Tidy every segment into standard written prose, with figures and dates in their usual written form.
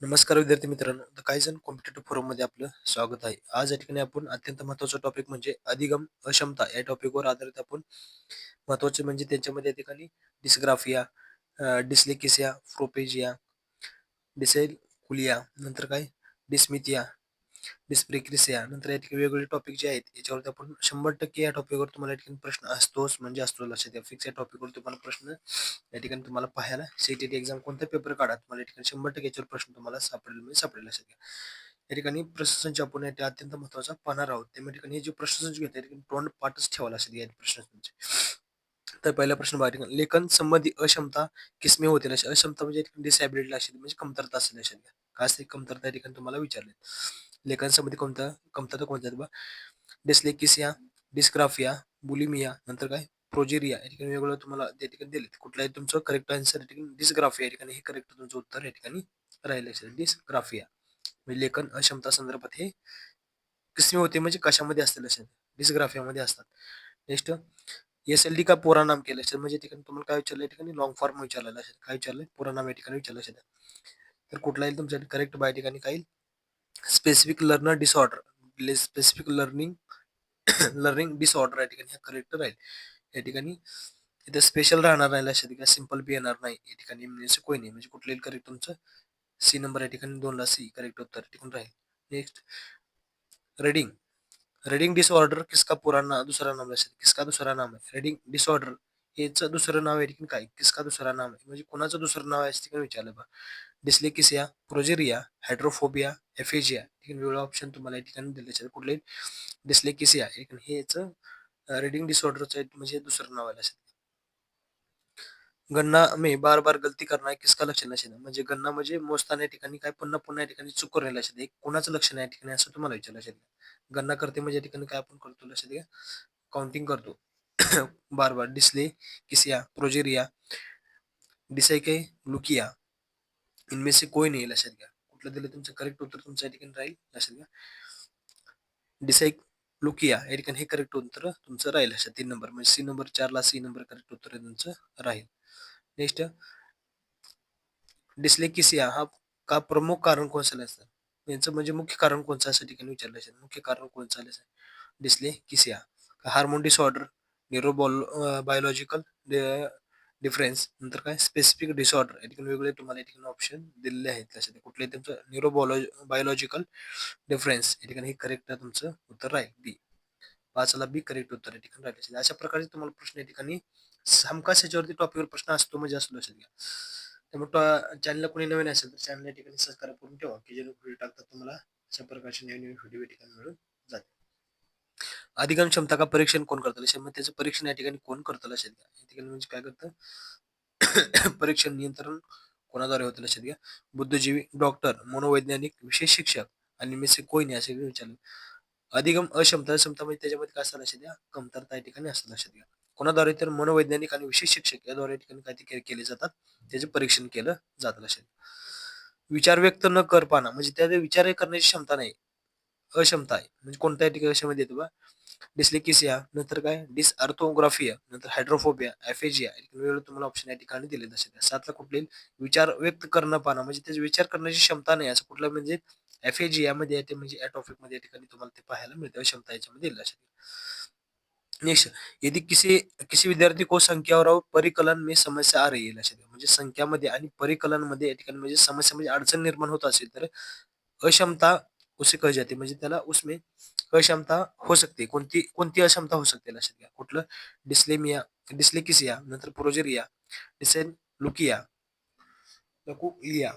नमस्कार विद्यार्थी मित्रांनो. तर काही जण कॉम्पिटेटिव्ह फोरममध्ये आपलं स्वागत आहे. आज या ठिकाणी आपण अत्यंत महत्त्वाचा टॉपिक म्हणजे अधिगम अक्षमता या टॉपिकवर आधारित आपण महत्त्वाचे म्हणजे त्यांच्यामध्ये या ठिकाणी डिस्ग्राफिया, डिस्लेक्सिया, प्रोपेजिया, डिसेलकुलिया, नंतर काय डिस्मिथिया, डिस्प्रेक्सिया, नंतर या ठिकाणी वेगवेगळे टॉपिक जे आहेत याच्यावरती आपण 100% या टॉपिकवर तुम्हाला या ठिकाणी प्रश्न असतोच म्हणजे असतो लक्षात घ्या. फिक्स या टॉपिकवर तुम्हाला प्रश्न या ठिकाणी तुम्हाला पाहायला सीईटी एक्झाम कोणता पेपर काढा तुम्हाला या ठिकाणी 100% याच्यावर प्रश्न तुम्हाला सापडेल म्हणजे सापडेल लक्षात घ्या. या ठिकाणी प्रश्नसंच आपण या अत्यंत महत्त्वाचा पाहणार आहोत. त्या ठिकाणी हे जे प्रश्नसंच घेतात या ठिकाणी तोंड पाठच ठेवा लक्षात घ्या प्रश्नसंच. तर पहिला प्रश्न बघा ठिकाणी लेखन संबंधी अक्षमता किसमे होते लक्षात अक्षमता म्हणजे डिसॅबिलिटी लक्षात म्हणजे कमतरता असेल लक्षात घ्या. काय असते कमतरता या ठिकाणी तुम्हाला विचारले. लेखन संबंधी कोणता कमतरता कोणत्या आहेत बघा. डिस्लेक्सिया, डिस्ग्राफिया, बुलिमिया, नंतर काय प्रोजेरिया या ठिकाणी वेगवेगळं तुम्हाला त्या ठिकाणी दिले. कुठलाही तुमचं करेक्ट आन्सर या ठिकाणी डिस्ग्राफिया या ठिकाणी हे करेक्ट तुमचं उत्तर या ठिकाणी राहिलं असेल. डिस्ग्राफिया म्हणजे लेखन अक्षमता संदर्भात हे किसमे होते म्हणजे कशामध्ये असतील असेल डिस्ग्राफियामध्ये असतात. नेक्स्ट एस-एल-डी का पुरा नाम केलं असेल म्हणजे ठिकाणी तुम्हाला काय विचारलं या ठिकाणी लॉंग फॉर्म विचारलेलं असेल. काय विचारलंय पुरा नाम या ठिकाणी विचारलं असेल. तर कुठला येईल तुमच्या करेक्ट बाय ठिकाणी काय specific learner disorder specific learning learning disorder या ठिकाणी करेक्ट राहील. या ठिकाणी इथे स्पेशल राहणार नाही लक्षात घ्या. सिंपल बी येणार नाही या ठिकाणी म्हणजे कोई नाही म्हणजे कुठलेही करेक्ट तुमचं सी नंबर या ठिकाणी 2 ला सी करेक्ट उत्तर टिकून राहील. नेक्स्ट रीडिंग रीडिंग डिसऑर्डर किसका पुराना दुसरा नाम लक्षात किसका दुसरा नाम आहे रीडिंग डिसऑर्डर याचं दुसरं नाव आहे ठिकाणी काय किसका दुसरा नाम आहे म्हणजे कोणाचं दुसरं नाव आहे असं ठिकाणी विचारलं बघा. डिस्लेक्सिया, प्रोजेरिया, हायड्रोफोबिया, एफेजिया ठिकाणी वेगळं ऑप्शन तुम्हाला या ठिकाणी दिले कुठले डिस्लेक्सिया हे याचं रीडिंग डिसऑर्डरचं म्हणजे दुसरं नाव आहे लक्षात. गन्ना में बार बार गलती करना है किसका लक्षण नसेल म्हणजे गन्ना म्हणजे मोजताना या ठिकाणी काय पुन्हा पुन्हा या ठिकाणी चूक करून लक्षात एक कोणाचं लक्षण आहे या ठिकाणी असं तुम्हाला विचारलं लक्षात घ्या. गन्ना करते म्हणजे या ठिकाणी काय आपण करतो लक्षात घ्या काउंटिंग करतो. बार बार डिस्ले किसिया प्रोजेरिया डिसायके लुकिया इनमें से कोई नाही लक्षात घ्या. कुठलं दिलं तुमचं करेक्ट उत्तर तुमच्या ठिकाणी राहील लक्षात घ्या. डिसाईक लुकिया या ठिकाणी हे करेक्ट उत्तर तुमचं राहील अशा 3 नंबर म्हणजे सी नंबर 4 ला सी नंबर करेक्ट उत्तर तुमचं राहील. नेक्स्ट डिस्लेक्सिया हा का प्रमुख कारण कोणचं असतं यांचं म्हणजे मुख्य कारण कोणचं असं ठिकाणी विचारलं असेल मुख्य कारण कोणचं आलं असेल. Dyslexia hormone disorder neural biological difference नंतर काय स्पेसिफिक डिसऑर्डर या ठिकाणी वेगवेगळे तुम्हाला या ठिकाणी ऑप्शन दिलेले आहेत लक्षात कुठले तुमचं बायोलॉजिकल डिफरन्स या ठिकाणी हे करेक्ट तुमचं उत्तर राहील बी 5 ला बी करेक्ट उत्तर या ठिकाणी राहिले असेल. अशा प्रकारे तुम्हाला प्रश्न या ठिकाणी हमखास याच्यावरती टॉपिकवर प्रश्न असतो म्हणजे असलो असेल घ्या. त्यामुळे चॅनलला कोणी नवीन असेल तर चॅनल या ठिकाणी सबस्क्राईब करून ठेवा की जे व्हिडिओ टाकतात तुम्हाला अशा प्रकारचे नवीन नवीन व्हिडिओ या ठिकाणी मिळून जाते. अधिगम क्षमता का परीक्षण कोण करतं लक्षात मग त्याचं परीक्षण या ठिकाणी कोण करतं लक्षात घ्या. या ठिकाणी म्हणजे काय करतं परीक्षण नियंत्रण कोणाद्वारे होतं लक्षात घ्या. बुद्धिजीवी डॉक्टर मनोवैज्ञानिक विशेष शिक्षक आणि मी कोई नाही असे विचारलं. अधिगम अक्षमता क्षमता म्हणजे त्याच्यामध्ये काय असतं लक्षात द्या कमतरता या ठिकाणी असतं लक्षात घ्या. कोणाद्वारे तर मनोवैज्ञानिक आणि विशेष शिक्षक याद्वारे या ठिकाणी काय ते केले जातात त्याचे परीक्षण केलं जातं लक्षात. विचार व्यक्त न कर पाना म्हणजे त्या विचार करण्याची क्षमता नाही अक्षमता आहे म्हणजे कोणत्या ठिकाणी कशामध्ये येतो बा डिस्लेक्सिया नंतर काय डिसऑर्थोग्राफिया नंतर हायड्रोफोबिया एफेजिया वेगवेगळे तुम्हाला ऑप्शन या ठिकाणी दिले असेल. 7 ला कुठले विचार व्यक्त करणं पाना म्हणजे त्याचे विचार करण्याची क्षमता नाही असं कुठलं म्हणजे एफएजियामध्ये येते म्हणजे ॲटॉफिकमध्ये या ठिकाणी तुम्हाला ते पाहायला मिळतं क्षमता याच्यामध्ये दिलेलं असेल. नेक्स्ट यदि किसी किसी विद्यार्थी को संख्या और परिकलन में समस्या आ रही है लक्षात घ्या. म्हणजे संख्यामध्ये आणि परिकलनमध्ये या ठिकाणी म्हणजे समस्या म्हणजे अडचण निर्माण होत असेल तर अक्षमता उसे कही जाते म्हणजे त्याला उसमें अक्षमता हो सकते कोणती कोणती अक्षमता होऊ शकते लक्षात घ्या. कुठलं डिस्लेमिया डिस्लेक्सिया नंतर प्रोजेरिया डिसेलुकिया लकुलिया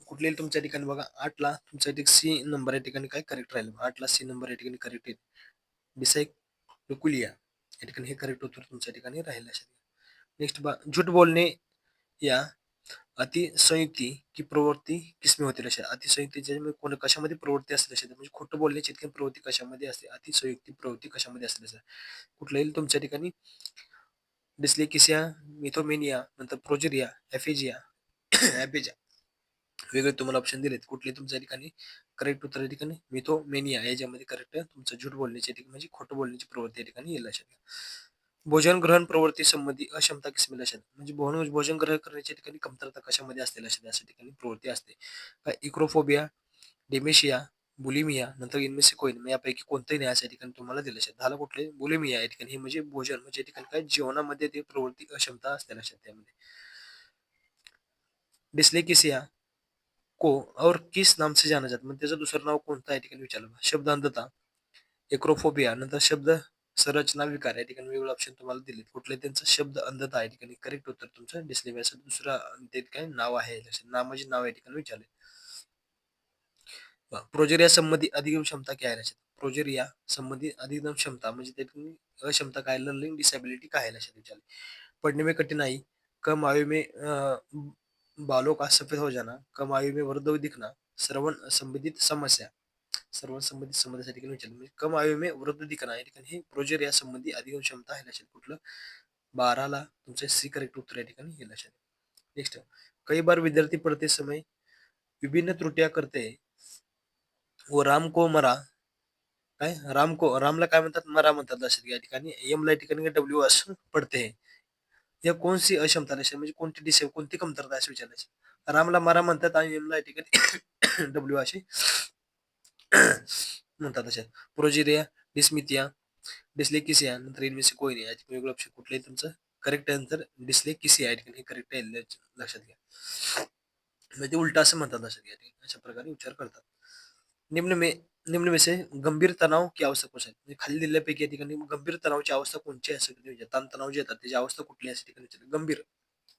कुठले तुमच्या ठिकाणी बघा 8 ला तुमच्या ठिकाणी सी नंबर या ठिकाणी काय करेक्ट राहील 8 ला सी नंबर या ठिकाणी करेक्ट येईल. डिसाइक्लुकुलिया या ठिकाणी हे करेक्ट उत्तर तुमच्या ठिकाणी राहील लक्षात घ्या. नेक्स्ट बघा झूठ बोलणे या अतिशयोक्ती की प्रवृत्ती किसमे होते लक्षात अतिशयोक्तीच्या कोण कशामध्ये प्रवृत्ती असते लक्षात म्हणजे खोटं बोलण्याची इतकी प्रवृत्ती कशामध्ये असते अतिशयोक्ती प्रवृत्ती कशामध्ये असते लक्षात. कुठलं येईल तुमच्या ठिकाणी डिस्लेक्सिया मिथोमेनिया नंतर प्रोजेरिया एफेजिया ॲपेजा वेगळे तुम्हाला ऑप्शन दिलेत कुठले तुमच्या ठिकाणी करेक्ट उत्तर या ठिकाणी मिथोमेनिया याच्यामध्ये करेक्ट तुमचं झूठ बोलण्याची ठिकाणी म्हणजे खोटं बोलण्याची प्रवृत्ती या ठिकाणी येईल लक्षात घ्या. भोजन ग्रहण प्रवृत्ती संबंधी अक्षमता किसमी लक्षात म्हणजे भोजन ग्रहण करण्याच्या ठिकाणी कमतरता कशामध्ये असते लक्षात अशा ठिकाणी प्रवृत्ती असते. काय इक्रोफोबिया, डेमेशिया, बुलिमिया नंतर इन्मेसिकोइन यापैकी कोणतंही नाही अशा ठिकाणी तुम्हाला दिलं लक्षात. झालं कुठले बुलिमिया या ठिकाणी हे म्हणजे भोजन म्हणजे या ठिकाणी काय जेवणामध्ये ते प्रवृत्ती अक्षमता असते लक्षात त्यामध्ये. डिस्लेक्सिया को और किस नाम से जाना जातं म्हणजे त्याचं दुसरं नाव कोणतं आहे या ठिकाणी विचारलं. शब्द अंधता, एक्रोफोबिया नंतर शब्द संरचना विकार या ठिकाणी वेगवेगळे ऑप्शन तुम्हाला दिले. कुठले त्यांचं शब्द अंधता या ठिकाणी करेक्ट उत्तर तुमचं डिस्लेक्सियाचं दुसरं ते काय नाव आहे नामाचे नाव या ठिकाणी विचारले. प्रोजेरिया संबंधी अधिगम क्षमता काय आहे लक्षात. प्रोजेरिया संबंधी अधिगम क्षमता म्हणजे ते तुम्ही अक्षमता काय लर्निंग डिसेबिलिटी काय आहे लक्षात विचारले. पढ़ने में कठिनाई, कम आयु में बालों का सफेद हो जाना, कम आयु में वृद्ध दिखना, श्रवण संबंधित समस्या. सर्व संबंधित समस्यासाठी ठिकाणी विचारले म्हणजे कम आयु में वृद्ध दिखना या ठिकाणी हे प्रोजेरिया संबंधी अधिगम क्षमता आहे लक्षात. कुठलं 12ला तुमचे सी करेक्ट उत्तर या ठिकाणी हे लक्षात. नेक्स्ट, कई बार विद्यार्थी पढ़ते समय विभिन्न त्रुटियां करते हैं, वो राम को मरा काय रामला काय म्हणतात मरा म्हणतात लक्षात घ्या. या ठिकाणी एम ला या ठिकाणी डब्ल्यू असं पडते. या कोणती अक्षमता लक्षात म्हणजे कोणती कोणती कमतरता असं विचारायचं. रामला मरा म्हणतात आणि एमला या ठिकाणी डब्ल्यू असे म्हणतात अशा. प्रोजेरिया, डिस्मिथिया, डिस्लेक्सिया नंतर इन्मेसिकोइनिया या ठिकाणी वेगळं ऑप्शन कुठलंही तुमचं करेक्ट आन्सर डिस्लेक्सिया या ठिकाणी करेक्ट आहे लक्षात घ्या. म्हणजे उलटा असं म्हणतात लक्षात घ्या. अशा प्रकारे उच्चार करतात. निम्न में निम्न में से गंभीर तणाव की अवस्था कशी आहे म्हणजे खाली दिलेल्यापैकी या ठिकाणी गंभीर तणावाची अवस्था कोणची आहे असं म्हणजे ताण तणाव जे येतात त्याची अवस्था कुठली आहे अशा ठिकाणी विचारलं. गंभीर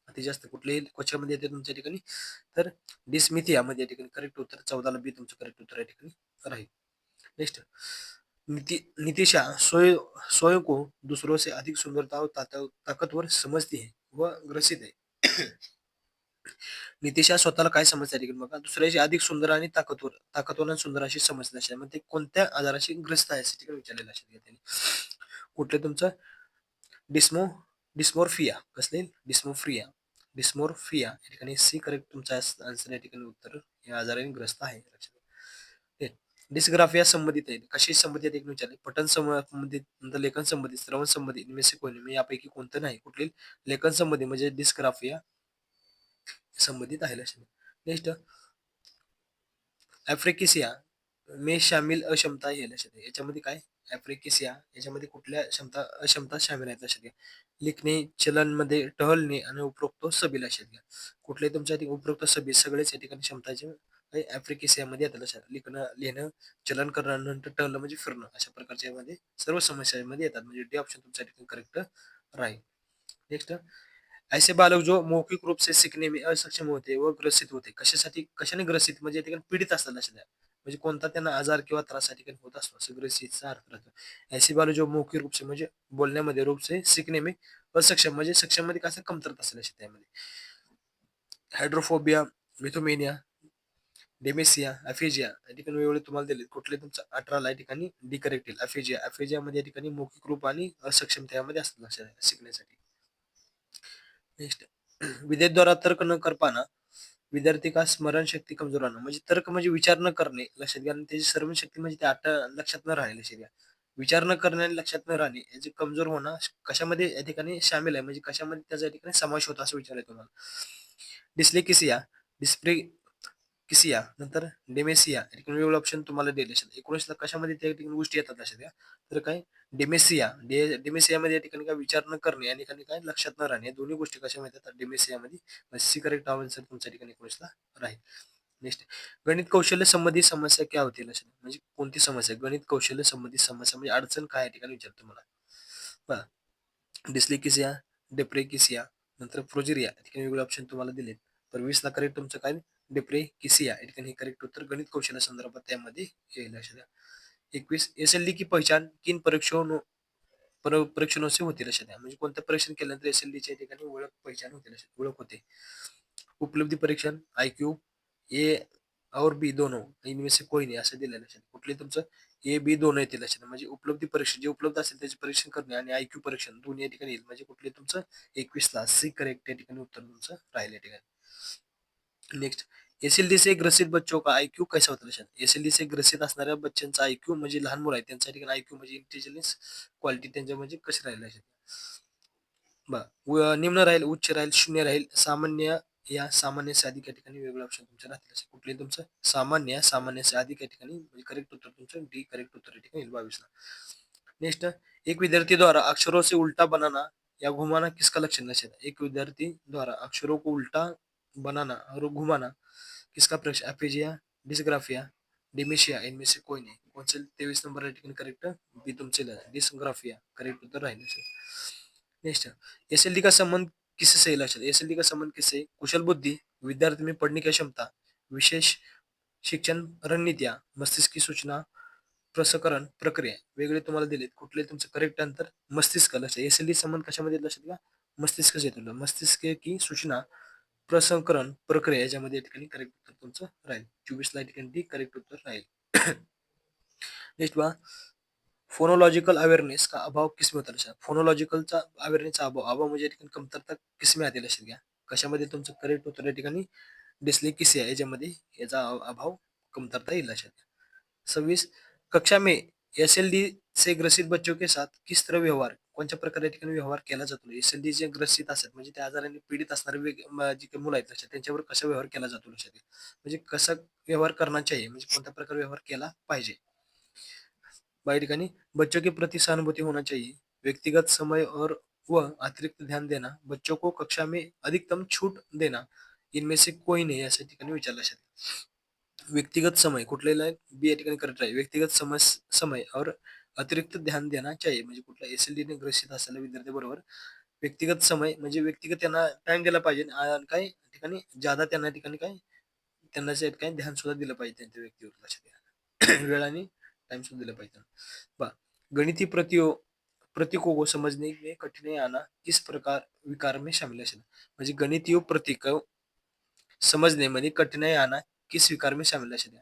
अति जास्त कुठल्याही क्वेश्चनमध्ये येते तुमच्या ठिकाणी तर डिस्मिथियामध्ये या ठिकाणी करेक्ट उत्तर 14ला बी तुमचं करेक्ट उत्तर या ठिकाणी राहील. नेक्स्ट, नितिशा स्वयं को दूसरों से अधिक सुंदरता और ताकतवर समजती है व ग्रसित है. नितिशा स्वतःला काय समजते ठिकाणी बघा दुसऱ्याची अधिक सुंदर आणि ताकदवर आणि सुंदर अशी समजते लक्षात. मग ते कोणत्या आजाराशी ग्रस्त आहे अशा ठिकाणी विचारलेलं लक्षात घ्या त्यांनी. कुठले तुमचं डिस्मो डिस्मोर्फिया कसले डिस्मोफ्रिया डिस्मोर्फिया या ठिकाणी सी करेक्ट तुमचा आन्सर या ठिकाणी उत्तर या आजाराने ग्रस्त आहे लक्षात. डिस्ग्राफिया संबंधित आहे कशी संबंधित एक विचारले. पठण संबंधित नंतर लेखन संबंधित श्रवण संबंधित इनमें कोणी यापैकी कोणतं नाही. कुठले लेखन संबंधित म्हणजे डिस्ग्राफिया संबंधित आहे लक्षात. नेक्स्ट, ऍफ्रिकिसिया में शामिल अक्षमता हे लक्षात घ्या. याच्यामध्ये काय ऍफ्रिकिसिया याच्यामध्ये कुठल्या अक्षमता शामिल आहेत लक्षात घ्या. लिखणे, चलनमध्ये टहलणे आणि उपरोक्त सभी लक्षात घ्या. कुठले तुमच्या उपरोक्त सभी सगळेच या ठिकाणी क्षमताचे ऍफ्रिकिसियामध्ये येतात लक्षात. लिहिणं, चलन करणं नंतर टहलणं म्हणजे फिरणं अशा प्रकारच्या यामध्ये सर्व समस्यांमध्ये येतात म्हणजे डी ऑप्शन तुमच्या ठिकाणी करेक्ट राहील. नेक्स्ट, ऐसे बालक जो मौखिक रूप से सीखने में असक्षम होते व ग्रसित होते कशासाठी कशाने ग्रसित म्हणजे या ठिकाणी पीडित असतात लक्षात द्या. म्हणजे कोणता त्यांना आजार किंवा त्रास या ठिकाणी होत असतो असं ग्रसितचा अर्थ राहतो. ऐसे बालक जो मौखिक रूप से म्हणजे बोलण्यामध्ये रूप से सीखने में असक्षम म्हणजे सक्षम मध्ये कसं कमतरता असेल लक्षात त्यामध्ये. हायड्रोफोबिया, मिथोमेनिया, डेमेसिया, अफेजिया या ठिकाणी वेगवेगळे तुम्हाला दिले. कुठले तुमचं 18ला या ठिकाणी डी करेक्ट येईल. अफेजिया मध्ये या ठिकाणी मौखिक रूप आणि असक्षमतेमध्ये असतात लक्षात द्या शिकण्यासाठी. नेक्स्ट, विद्यार्थी द्वारा तर्क न कर पाना विद्यार्थी का स्मरण शक्ती कमजोर होणं म्हणजे तर्क म्हणजे विचार न करणे लक्षात घ्या आणि त्याची स्मरण शक्ती म्हणजे ते लक्षात न राहणे लक्षात घ्या. विचार न करणे आणि लक्षात न राहणे याचे कमजोर होणं कशामध्ये या ठिकाणी सामील आहे म्हणजे कशामध्ये त्याचा या ठिकाणी समावेश होतो असं विचारलंय तुम्हाला. डिस्लेक्सिया, डिस्प्रेक्सिया नंतर डेमेसिया या ठिकाणी वेगवेगळे ऑप्शन तुम्हाला दिले असेल. 19ला कशामध्ये त्या ठिकाणी गोष्टी येतात लक्षात घ्या. तर काय डिमेसियामध्ये या ठिकाणी काय विचार न करणे आणि काय लक्षात न राहणे या दोन्ही गोष्टी कशामध्ये येतात डिमेसियामध्ये. सी करेक्ट आन्सर तुमच्या ठिकाणी 19ला राहील. नेक्स्ट, गणित कौशल्य संबंधित समस्या काय होती लक्षात म्हणजे कोणती समस्या गणित कौशल्य संबंधित समस्या म्हणजे अडचण काय या ठिकाणी विचारतो मला. बघा डिस्लेक्सिया, डेप्रेकिसिया नंतर प्रोजेरिया या ठिकाणी वेगळे ऑप्शन तुम्हाला दिलेत. तर 20ला करेक्ट तुमचं काय डेप्रेकिसिया या ठिकाणी करेक्ट उत्तर गणित कौशल्य संदर्भात त्यामध्ये येईल लक्षात द्या. 21 एसएलडी की पहचान किन परीक्षणों से होते लक्षात द्या म्हणजे कोणतं परीक्षण केल्यानंतर एसएलडीच्या ठिकाणी ओळख पहचान होते लक्षात ओळख होते. उपलब्धी परीक्षण, आयक्यू, ए और बी दोनों इनमें से कोई नाही असं दिलेलं लक्षात. कुठले तुमचं ए बी दोन येतील लक्षात म्हणजे उपलब्धी परीक्षण जे उपलब्ध असेल त्याचे परीक्षण करणे आणि आयक्यू परीक्षण दोन्ही या ठिकाणी येईल म्हणजे कुठले तुमचं 21ला सी करेक्ट या ठिकाणी उत्तर तुमचं राहील या ठिकाणी. नेक्स्ट, एसएलडी से ग्रसित बच्चों का आयक्यू कैसा होता है? एसएलडी से ग्रसित असणाऱ्या बच्चांचा आयक्यू म्हणजे लहान मुलं आहेत त्यांच्या ठिकाणी आयक्यू म्हणजे इंटेलिजन्स क्वालिटी त्यांच्या म्हणजे कशी राहील असेल. निम्न राहील, उच्च राहील, शून्य राहील, सामान्य या सामान्य से अधिक या ठिकाणी वेगळं ऑप्शन तुमच्या राहतील. असे कुठले तुमचं सामान्य, सामान्य से अधिक या ठिकाणी म्हणजे करेक्ट उत्तर तुमचं डी करेक्ट उत्तर या ठिकाणी येईल 22 ला. नेक्स्ट, एक विद्यार्थी द्वारा अक्षरों से उल्टा बनाना या घुमाना किसका लक्षण नशे? एक विद्यार्थी द्वारा अक्षरों को उल्टा बनाना और घुमाना किसका प्रश्न? एफिजिया, डिस्ग्राफिया, डिमेशिया, इनमें से कोई नहीं. कौन से 23 नंबर या ठिकाणी करेक्ट बी तुमचे डिस्ग्राफिया करेक्ट उत्तर राहील. नेक्स्ट, एसएलडी का संबंध किससे है? लक्षात, एसएलडी का संबंध किससे है? कुशल बुद्धि, विद्यार्थी में पढ़ने की क्षमता, विशेष शिक्षण रणनीत्या, मस्तिष्क की सूचना, प्रसंकरण प्रक्रिया. वेगळे तुम्हाला दिलेत, कुठले तुमचं करेक्ट अंतर? मस्तिष्क. लक्षात, एसएलडी संबंध कशामध्ये येतो लक्षात घ्या, मस्तिष्क येतो. मस्तिष्क की सूचना प्रसंकरण प्रक्रिया याच्यामध्ये या ठिकाणी करेक्ट उत्तर तुमचं राहील. 24 ला ठिकाणी करेक्ट उत्तर राहील. नेक्स्ट बघा, फोनोलॉजिकल अवेअरनेस का अभाव किसमें होता लक्षात. फोनोलॉजिकलचा अवेअरनेसचा अभाव, अभाव म्हणजे या ठिकाणी कमतरता किसमें आते लक्षात घ्या. कशामध्ये तुमचं करेक्ट उत्तर या ठिकाणी डिस्लेक्सिया याच्यामध्ये याचा अभाव कमतरता येईल लक्षात घ्या. 26, कक्षा में एसएलडी से ग्रसित बच्चों के साथ किस तरह व्यवहार, कोणत्या प्रकारे या ठिकाणी व्यवहार केला जातो. एसएलडी जे ग्रसित असतात म्हणजे त्या आजाराने पीडित असणारे जी काही मुलं आहेत लक्षात, त्यांच्यावर कसा व्यवहार केला जातो लक्षात घ्या. म्हणजे कसा व्यवहार करना चाहिए म्हणजे कोणत्या प्रकारे व्यवहार केला पाहिजे. बाई ठिकाणी बच्चों के प्रति सहानुभूति होना चाहिए, व्यक्तिगत समय और व अतिरिक्त ध्यान देना, बच्चों को कक्षा में अधिकतम छूट देना, इनमें से कोई नाही अशा ठिकाणी विचारलं असेल. व्यक्तिगत समय कुठलेला बी या ठिकाणी करेक्ट आहे. व्यक्तिगत समय और अतिरिक्त ध्यान देना चाहिए म्हणजे कुठला एसएलडी ने ग्रसित असलेल्या विद्यार्थी बरोबर व्यक्तिगत समय म्हणजे व्यक्तिगत त्यांना टाइम दिला पाहिजे आणि काही ठिकाणी ज्यादा त्यांना ठिकाणी काय त्यांना काही ध्यान सुद्धा दिलं पाहिजे त्यांच्या व्यक्तीवर लक्षात घ्या. वेळ आणि टाइम सुद्धा दिलं पाहिजे. बा गणितीय प्रतीकों को समझने में कठिनाई आना किस प्रकार विकार में शामिल असेल म्हणजे गणितीय प्रतीक समजणे मध्ये कठीणाई आणा किस विकार में शामिल असेल.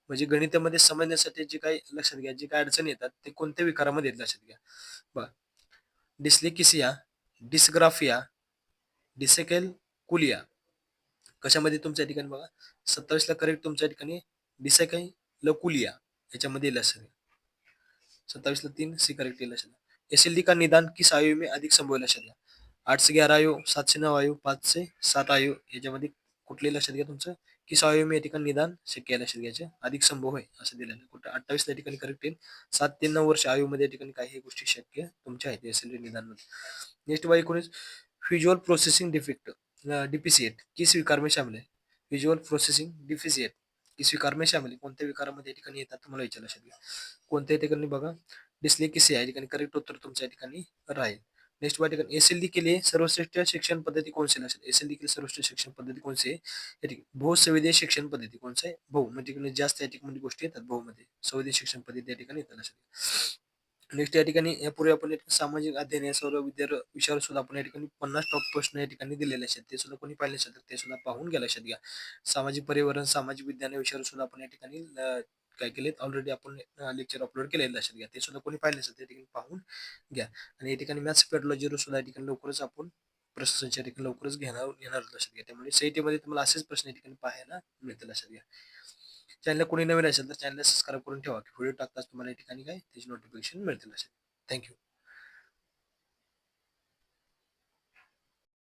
म्हणजे गणितामध्ये समजण्यासाठी जे काही लक्षात घ्या, जे काही अडचणी येतात ते कोणत्या विकारामध्ये येतात लक्षात घ्या. बघा, डिस्लेक्सिया, डिस्ग्राफिया, डिसेकॅलकुलिया कशामध्ये तुमच्या ठिकाणी बघा 27 ला करेक्ट तुमच्या ठिकाणी डिसेकॅलकुलिया याच्यामध्ये येईल असेल. 27 ला 3 सी करेक्ट येईल असेल. एसएलडी का निदान किस आयु में अधिक संभव असेल. 8 से 11 आयु, 7 से 9 आयु, 5 से 7 आयु याच्यामध्ये कुठले लक्षात घ्या तुमचं किस आयु में या ठिकाणी निदान शक्य लक्षात घ्यायचे अधिक संभव आहे असं दिलेलं आहे. कुठं 28 या ठिकाणी करेक्ट येईल. 7 ते 9 वर्ष आयुमध्ये या ठिकाणी काही गोष्टी शक्य तुमच्या आहेत एसएलडी निदान मध्ये. Next by 19, visual processing defect deficit किस विकार में शामिल आहे. व्हिज्युअल प्रोसेसिंग डिफिसिएट किस विकार में शामिल आहे, कोणत्या विकारामध्ये या ठिकाणी येतात तुम्हाला विचारलं लक्षात घ्या. कोणत्या ठिकाणी बघा डिस्लेक्सिया या ठिकाणी करेक्ट उत्तर तुमच्या ठिकाणी राहील. नेक्स्ट बाय ठिकाणी एसएलडी के लिए सर्वश्रेष्ठ शिक्षण पद्धती कौन सी असेल. एसएलडी के लिए सर्वश्रेष्ठ शिक्षण पद्धती कौन सी आहे या ठिकाणी बहुसंवेदीय शिक्षण पद्धती कोणचं आहे. भाऊ म्हणजे जास्त या ठिकाणी गोष्टी येतात भाऊ मध्ये संवेदीय शिक्षण पद्धती या ठिकाणी येतात असेल. नेक्स्ट या ठिकाणी यापूर्वी आपण सामाजिक अध्ययन या सर्व विषयावर सुद्धा आपण या ठिकाणी 50 टॉप प्रश्न या ठिकाणी दिलेले आहेत. ते सुद्धा कोणी पाहिले असेल तर ते सुद्धा पाहून घ्या लक्षात घ्या. सामाजिक परिवर्तन सामाजिक विज्ञान या विषयावर सुद्धा आपण या ठिकाणी काय केलेत ऑलरेडी आपण लेक्चर अपलोड केले लक्षात घ्या. ते सुद्धा कोणी पाहिले असेल त्या ठिकाणी पाहून घ्या. आणि या ठिकाणी मॅथ्स पेडॉलॉजीवर सुद्धा या ठिकाणी लवकरच आपण प्रश्नांच्या ठिकाणी लवकरच घेणार लक्षात घ्या. त्यामुळे सीईटी मध्ये तुम्हाला असेच प्रश्न या ठिकाणी पाहायला मिळतील लक्षात घ्या. चॅनल कोणी नवीन असेल तर चॅनल सबस्क्राईब करून ठेवा की व्हिडिओ टाकताच तुम्हाला या ठिकाणी काय त्याची नोटिफिकेशन मिळतील असेल. थँक्यू.